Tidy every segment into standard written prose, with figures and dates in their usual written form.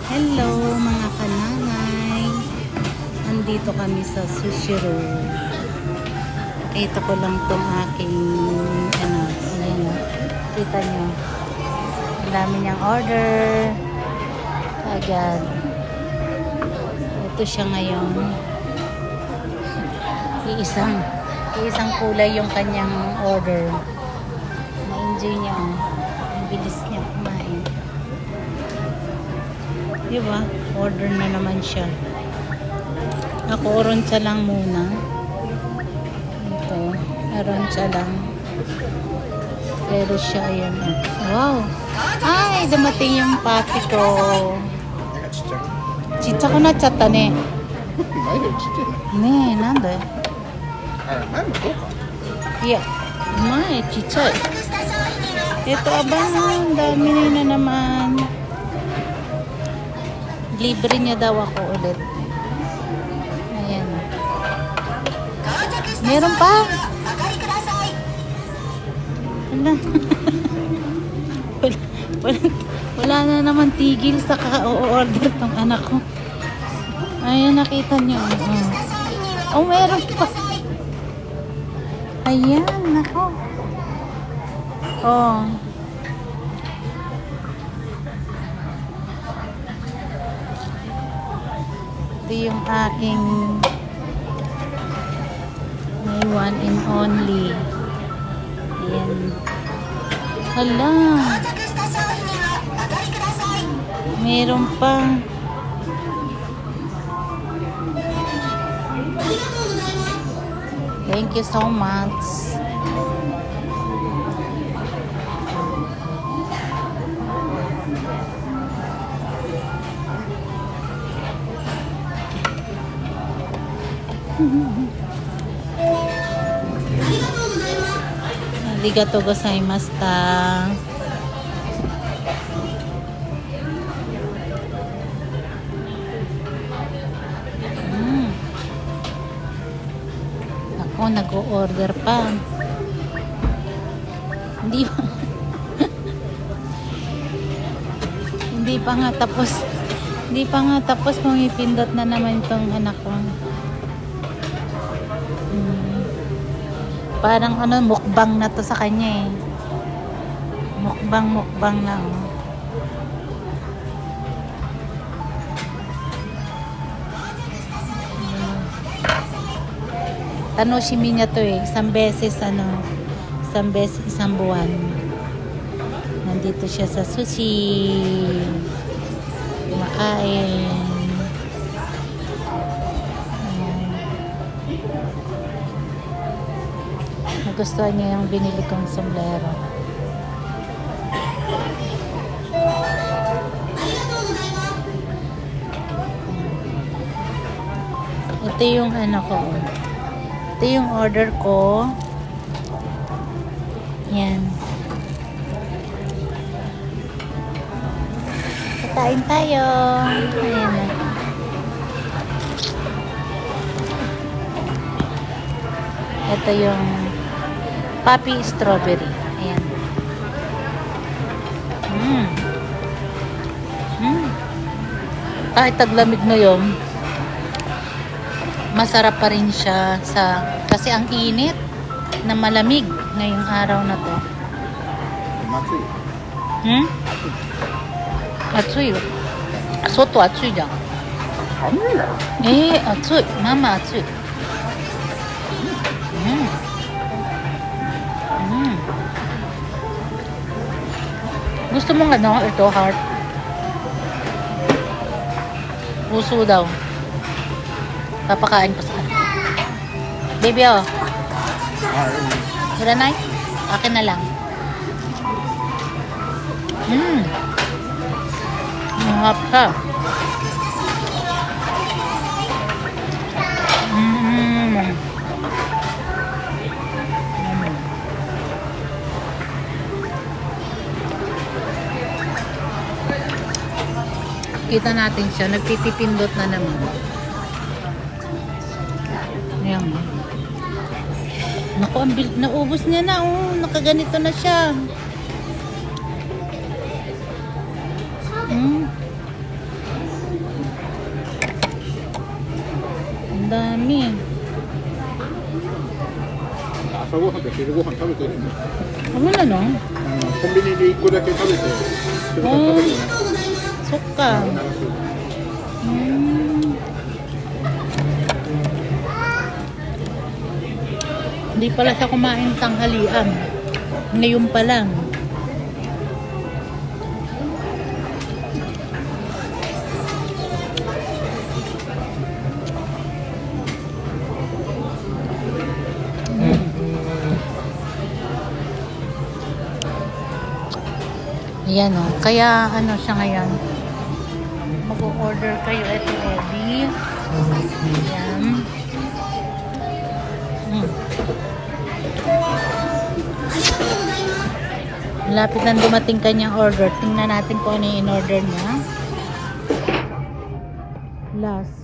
Hello mga kanangay. Nandito kami sa Sushi Roll. Kita ko lang tong aking ayan, kita nyo. Ang dami niyang order. Agad. Ito siya ngayon. Iisang kulay yung kanyang order. Na-enjoy niya. Ang bilis niya kumain. Diba? Order na naman siya. Ako, oroncha lang muna. Ito. Oroncha lang. Pero siya, ayan. Wow! Ay, dumating yung papi ko. Chicha ko na chata ne. Ne, nanda? Iya. Umay, chicha. Ito, abang. Dami na naman. Libre niya daw ako ulit. Ayan. Meron pa. Wala na naman tigil sa ka-order tong anak ko. Ayan, nakita niyo. Oh, meron pa. Ayan, nako. Oh. Ito yung aking may one and only. Ayan. Hala. Meron pa. Thank you so much. Arigatou gozaimashita. Ako, nag-o-order pa. Hindi pa. Hindi pa nga tapos. Hindi pa nga tapos, pumipindot na naman itong anak ko. Parang mukbang na to sa kanya eh. Mukbang na. Tanoshimi niya to eh. Isang beses isang buwan. Nandito siya sa sushi. Kumakain. Nagustuhan niya yung binili kong sombrero. Ito yung ko. Ito yung order ko. Yan. Kakain tayo. Ayan na. Ito yung Papi strawberry. Ayan. Kahit taglamig na yun, masarap pa rin siya kasi ang init na malamig ngayong araw na to. Atsui. Soto atsui jan. Atsui. Mama atsui. Gusto mo ito, heart? Puso daw. Papakain pa sa akin. Baby, oh. Wala na? Akin na lang. Mahap ka. Kita natin siya, nagpipindot na naman. Ayan. Naku, naubos niya na. Nakaganito na siya. Ang dami. 朝ごはんと昼ごはん食べてるんだ。 Ano na no? コンビニで1個だけ食べて、昼ごはん食べてない。 Suka. 長そうだ。 Hindi pala siya kumain tanghalian. Ngayon pa lang. Ayan o. Kaya ano siya ngayon. Mag-order kayo. Ito, Eddie. Ayan. Malapit na dumating kanyang order. Tingnan natin kung ano yung in-order niya. Last.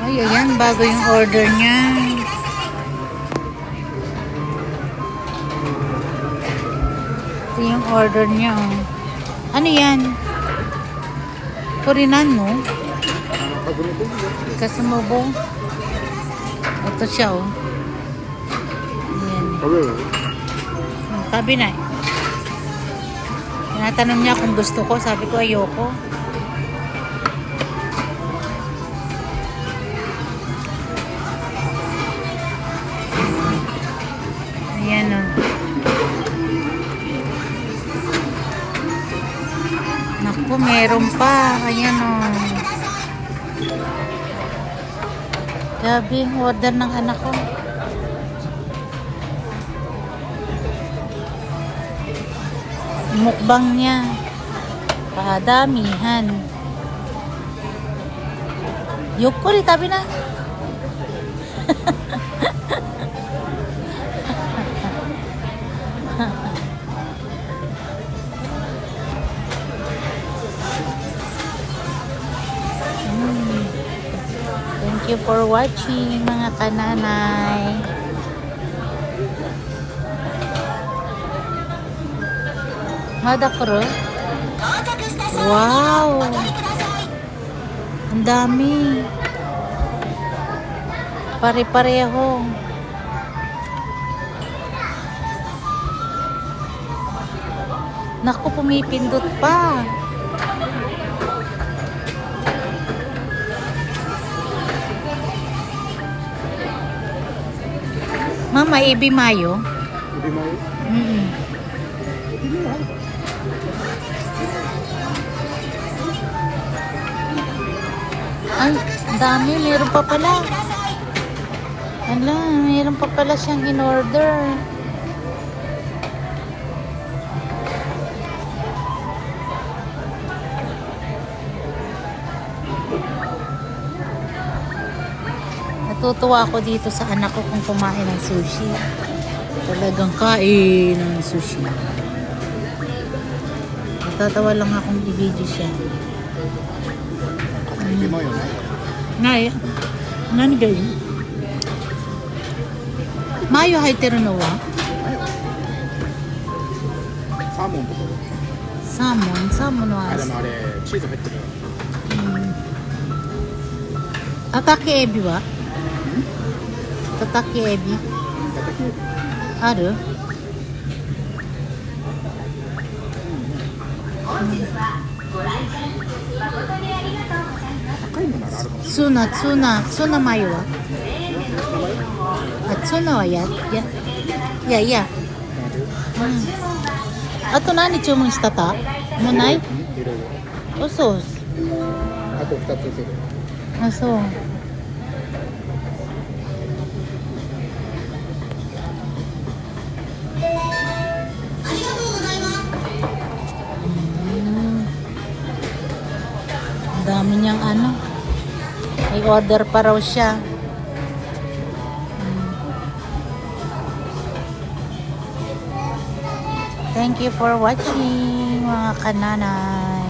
Ay, ayan, bago yung order niya. Ito yung order niya, oh. Ano yan? Purinan, no? Kasumubo. Ito siya, oh. Ayan. Sabi na. Tinatanong niya kung gusto ko. Sabi ko, ayoko. Ayan o. Naku, meron pa. Ayan o. Grabe, order ng anak ko. Mukbang niya. Padamihan. Yukuri, tabi na. Thank you for watching, mga kananay. Madakro. Wow! Ang dami. Pare-pareho. Naku, pumipindot pa. Mama, Ebi Mayo? Ebi Mayo? Ay, dami. Meron pa pala. Ala, meron pa pala siyang in-order. Natutuwa ako dito sa anak ko kung kumain ng sushi. Talagang kain ng sushi. Natatawa lang akong i-video siya. Ebi Mayoね。ない何がいいマヨ入ってるのはサーモンとか。サーモンはあ、でもあれチーズ入ってるよ。たたきエビはたたきエビある高いのならあるかもしツナマヨはあ、ツナはいやいやあと何注文したたもうないれない。いろいろ。そうあと2ついける。あ、そうang dami niyang ano. May order pa raw siya. Thank you for watching, mga kananay.